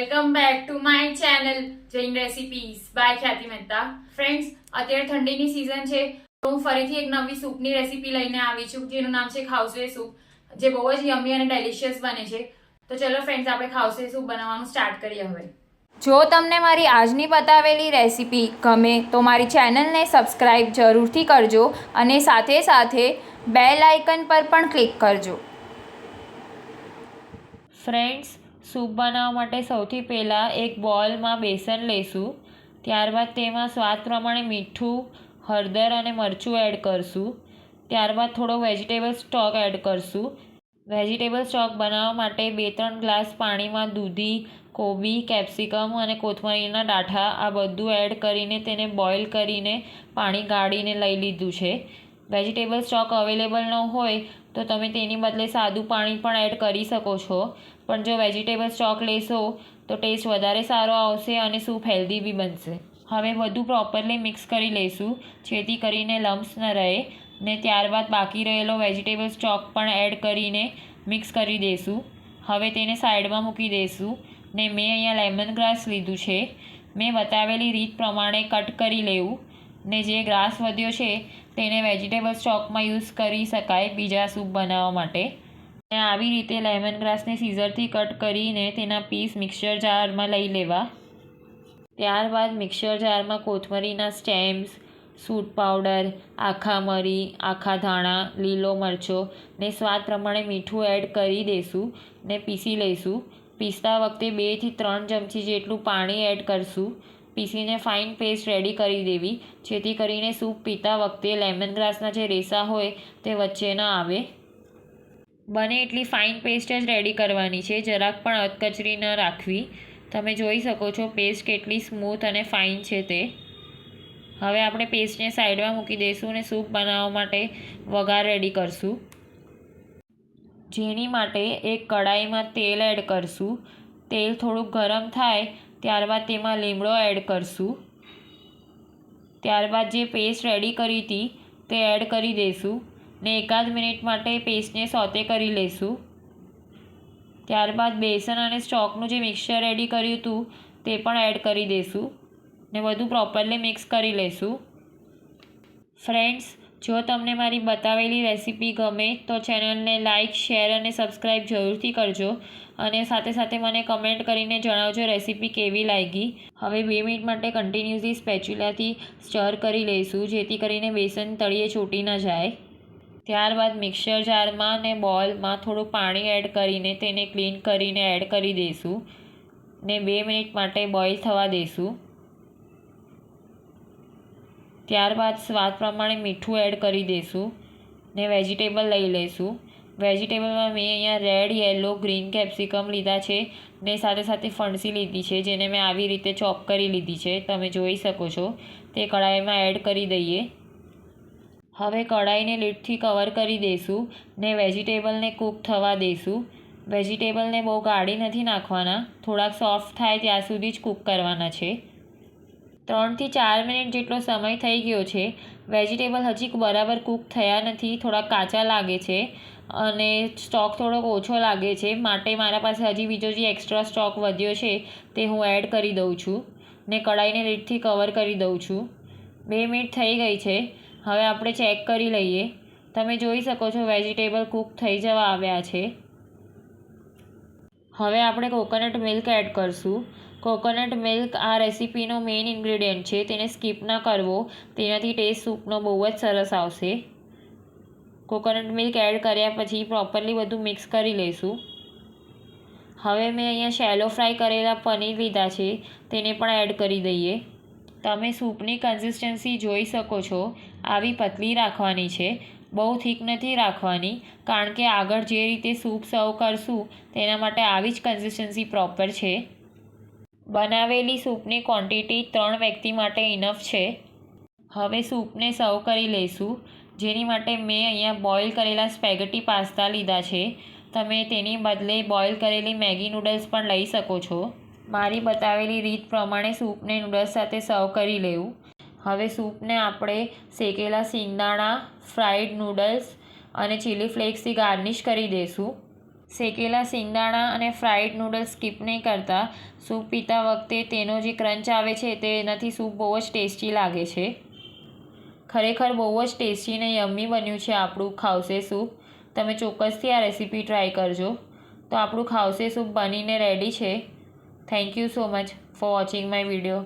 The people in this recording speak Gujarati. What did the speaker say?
Welcome back to my channel Jain recipes by Khyati Mehta. Friends, અત્યારે ઠંડીની સિઝન છે તો હું ફરીથી એક નવી સૂપની રેસીપી લઈને આવી છું જેનું નામ છે ખાઉસવે સૂપ, જે બહુ જ યમી અને ડેલિશિયસ બને છે. તો ચલો ફ્રેન્ડ્સ, આપણે ખાઉસવે સૂપ બનાવવાનું સ્ટાર્ટ કરીએ હવે. જો તમને મારી આજની બતાવેલી રેસીપી ગમે તો મારી ચેનલને સબસ્ક્રાઈબ જરૂરથી કરજો અને સાથે સાથે બેલ આઇકન પર પણ ક્લિક કરજો. ફ્રેન્ડ્સ, સૂપ બનાવવા માટે સૌથી પહેલાં એક બોલમાં બેસન લઈશું. ત્યારબાદ તેમાં સ્વાદ પ્રમાણે મીઠું, હળદર અને મરચું એડ કરશું. ત્યારબાદ થોડો વેજીટેબલ સ્ટોક એડ કરશું. વેજીટેબલ સ્ટોક બનાવવા માટે 2-3 ગ્લાસ પાણીમાં દૂધી, કોબી, કેપ્સિકમ અને કોથમરીના ડાંઠા આ બધું એડ કરીને તેને બોઇલ કરીને પાણી ગાળીને લઈ લીધું છે. વેજીટેબલ સ્ટોક અવેલેબલ ન હોય તો તમે તેની બદલે સાદું પાણી પણ એડ કરી શકો છો, પણ જો વેજીટેબલ સ્ટોક લેશો તો ટેસ્ટ વધારે સારો આવશે અને સૂપ હેલ્ધી બી બનશે. હવે બધું પ્રોપરલી મિક્સ કરી લઈશું જેથી કરીને લમ્સ ન રહે ને ત્યારબાદ બાકી રહેલો વેજીટેબલ સ્ટોક પણ એડ કરીને મિક્સ કરી દઈશું. હવે તેને સાઈડમાં મૂકી દઈશું ને મેં અહીંયા લેમન ગ્રાસ લીધું છે. મેં બતાવેલી રીત પ્રમાણે કટ કરી લેવું ને જે ગ્રાસ વધ્યો છે તેને વેજીટેબલ સ્ટોકમાં યુઝ કરી શકાય બીજા સૂપ બનાવવા માટે. અને આવી રીતે લેમન ગ્રાસને સીઝરથી કટ કરીને તેના પીસ મિક્સર જારમાં લઈ લેવા. ત્યારબાદ મિક્સર જારમાં કોથમરીના સ્ટેમ્સ, સૂટ પાવડર, આખા મરી, આખા ધાણા, લીલો મરચો ને સ્વાદ પ્રમાણે મીઠું એડ કરી દઈશું ને પીસી લઈશું. પીસતા વખતે 2 થી 3 ચમચી જેટલું પાણી એડ કરશું. પીસીને ફાઇન પેસ્ટ રેડી કરી દેવી જેથી કરીને સૂપ પીતા વખતે લેમન ગ્રાસના જે રેસા હોય તે વચ્ચે ન આવે. બને એટલી ફાઇન પેસ્ટ જ રેડી કરવાની છે, જરાક પણ અધકચરી ન રાખવી. તમે જોઈ શકો છો પેસ્ટ કેટલી સ્મૂથ અને ફાઇન છે તે. હવે આપણે પેસ્ટને સાઈડમાં મૂકી દઈશું અને સૂપ બનાવવા માટે વઘાર રેડી કરશું. જેની માટે એક કડાઈમાં તેલ એડ કરશું. તેલ થોડુંક ગરમ થાય ત્યારબાદ તેમાં લીમડો એડ કરશું. ત્યારબાદ જે પેસ્ટ રેડી કરી હતી તે એડ કરી દઈશું ને 1 મિનિટ માટે પેસ્ટને સોતે કરી લઈશું. ત્યારબાદ બેસન અને સ્ટોકનું જે મિક્સચર રેડી કર્યું હતું તે પણ એડ કરી દઈશું ને બધું પ્રોપરલી મિક્સ કરી લઈશું. ફ્રેન્ડ્સ, જો તમને મારી બતાવેલી રેસીપી ગમે તો ચેનલને લાઇક, શેર અને સબસ્ક્રાઈબ જરૂરથી કરજો અને સાથે સાથે મને કમેન્ટ કરીને જણાવજો રેસીપી કેવી લાગી. હવે 2 મિનિટ માટે કન્ટિન્યુઅસલી સ્પેચ્યુલાથી સ્ટર કરી લઈશું જેથી કરીને બેસન તળિયે ચોંટી ન જાય. ત્યારબાદ મિક્સર જારમાં અને બોલમાં થોડું પાણી એડ કરીને તેને ક્લીન કરીને એડ કરી દઈશું ને 2 મિનિટ માટે બોઇલ થવા દઈશું. ત્યારબાદ સ્વાદ પ્રમાણે મીઠું એડ કરી દઈશું ને વેજીટેબલ લઈ લઈશું. વેજીટેબલમાં મેં અહીંયા રેડ, યલો, ગ્રીન કેપ્સિકમ લીધા છે ને સાથે સાથે ફણસી લીધી છે જેને મેં આવી રીતે ચોપ કરી લીધી છે. તમે જોઈ શકો છો. તે કઢાઈમાં એડ કરી દઈએ. હવે કઢાઈને લીડથી કવર કરી દઈશું ને વેજીટેબલને કૂક થવા દઈશું. વેજીટેબલને બહુ ગાળી નથી નાખવાના, થોડાક સોફ્ટ થાય ત્યાં સુધી જ કૂક કરવાના છે. 3 થી 4 મિનિટ જેટલો સમય થઈ ગયો છે. વેજીટેબલ હજી બરાબર કૂક થયા નથી, થોડા કાચા લાગે છે અને સ્ટોક થોડોક ઓછો લાગે છે, માટે મારા પાસે હજી બીજો જે એક્સ્ટ્રા સ્ટોક વધ્યો છે તે હું એડ કરી દઉં છું ને કઢાઈને લીડથી કવર કરી દઉં છું. 2 મિનિટ થઈ ગઈ છે. હવે આપણે ચેક કરી લઈએ. તમે જોઈ શકો છો વેજીટેબલ કૂક થઈ જવા આવ્યા છે. હવે આપણે કોકોનટ મિલ્ક એડ કરશું. કોકોનટ મિલ્ક આ રેસીપીનો મેઇન ઇન્ગ્રેડિયન્ટ છે, તેને સ્કીપ ન કરવો, તેનાથી ટેસ્ટ સૂપનો બહુ જ સરસ આવશે. કોકોનટ મિલ્ક એડ કર્યા પછી પ્રોપરલી બધું મિક્સ કરી લઈશું. હવે મેં અહીંયા શેલો ફ્રાય કરેલા પનીર લીધા છે, તેને પણ એડ કરી દઈએ. તમે સૂપની કન્સિસ્ટન્સી જોઈ શકો છો, આવી પતલી રાખવાની છે, બહુ થીક નથી રાખવાની, કારણ કે આગળ જે રીતે સૂપ સર્વ કરશું તેના માટે આવી જ કન્સિસ્ટન્સી પ્રોપર છે. બનાવેલી સૂપની ક્વોન્ટિટી 3 વ્યક્તિ માટે ઇનફ છે. હવે સૂપને સર્વ કરી લઈશું, જેની માટે મેં અહીંયા બોઇલ કરેલા સ્પેગેટી પાસ્તા લીધા છે. તમે તેની બદલે બોઇલ કરેલી મેગી નૂડલ્સ પણ લઈ શકો છો. મારી બતાવેલી રીત પ્રમાણે સૂપને નૂડલ્સ સાથે સર્વ કરી લેવું. હવે સૂપને આપણે શેકેલા સિંગદાણા, ફ્રાઈડ નૂડલ્સ અને ચીલી ફ્લેક્સથી ગાર્નિશ કરી દઈશું. શેકેલા સિંગદાણા અને ફ્રાઈડ નૂડલ્સ સ્કીપ નહીં કરતા. સૂપ પીતા વખતે તેનો જે ક્રંચ આવે છે તેનાથી સૂપ બહુ જ ટેસ્ટી લાગે છે. ખરેખર બહુ જ ટેસ્ટી અને યમ્મી બન્યું છે આપણું ખાવસે સૂપ. તમે ચોક્કસથી આ રેસીપી ટ્રાય કરજો. તો આપણું ખાવસે સૂપ બનીને રેડી છે. Thank you so much for watching my video.